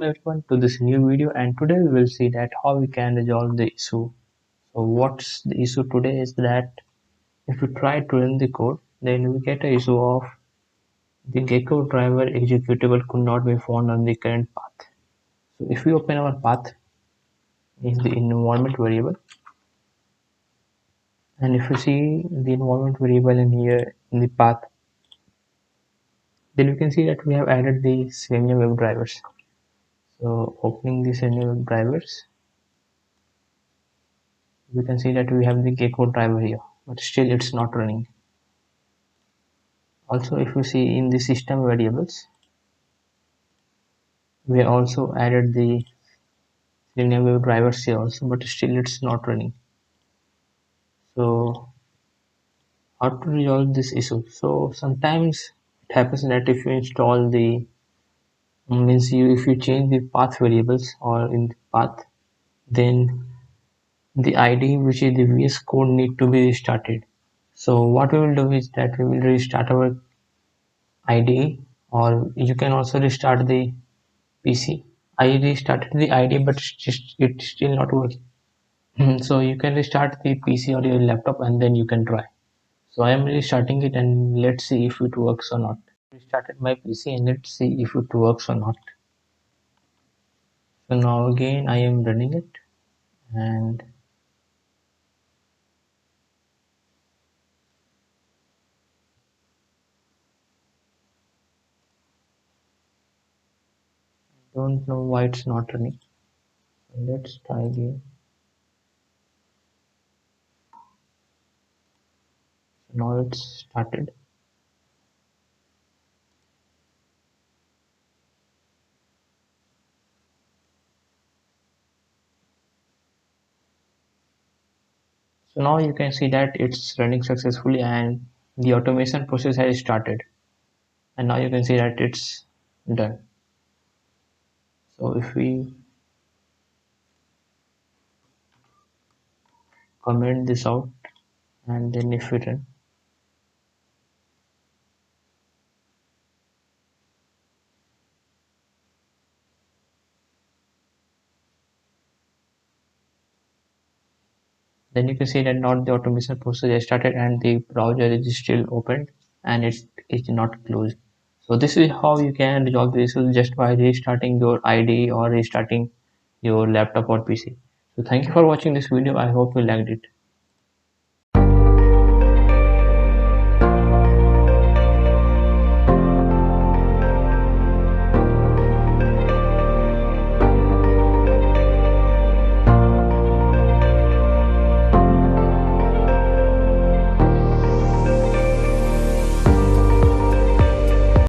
Welcome everyone to this new video, and today we will see that how we can resolve the issue. So what's the issue today is that if we try to run the code, then we get a issue of the gecko driver executable could not be found on the current path. So if we open our path in the environment variable, and if you see the environment variable in here in the path, then you can see that we have added the Selenium web drivers. So opening the Selenium web drivers, we can see that we have the gecko driver here, but still it's not running. Also, if you see in the system variables, we also added the Selenium web drivers here also, but still it's not running. So how to resolve this issue? So sometimes it happens that if you install the means you if you change the path variables or in the path, then the ID which is the VS code need to be restarted. So what we will do is that we will restart our IDE, or you can also restart the PC. I restarted the ID, but it's still not working. So you can restart the PC or your laptop and then you can try. So I am restarting it and let's see if it works or not. Restarted my PC and let's see if it works or not. So now again I am running it and don't know why it's not running. So let's try again. So now it's started. So now you can see that it's running successfully and the automation process has started. And now you can see that it's done. So if we comment this out and then if we run, then you can see that not the automation process has started and the browser is still opened and it's not closed. So this is how you can resolve the issue just by restarting your IDE or restarting your laptop or PC. So thank you for watching this video. I hope you liked it.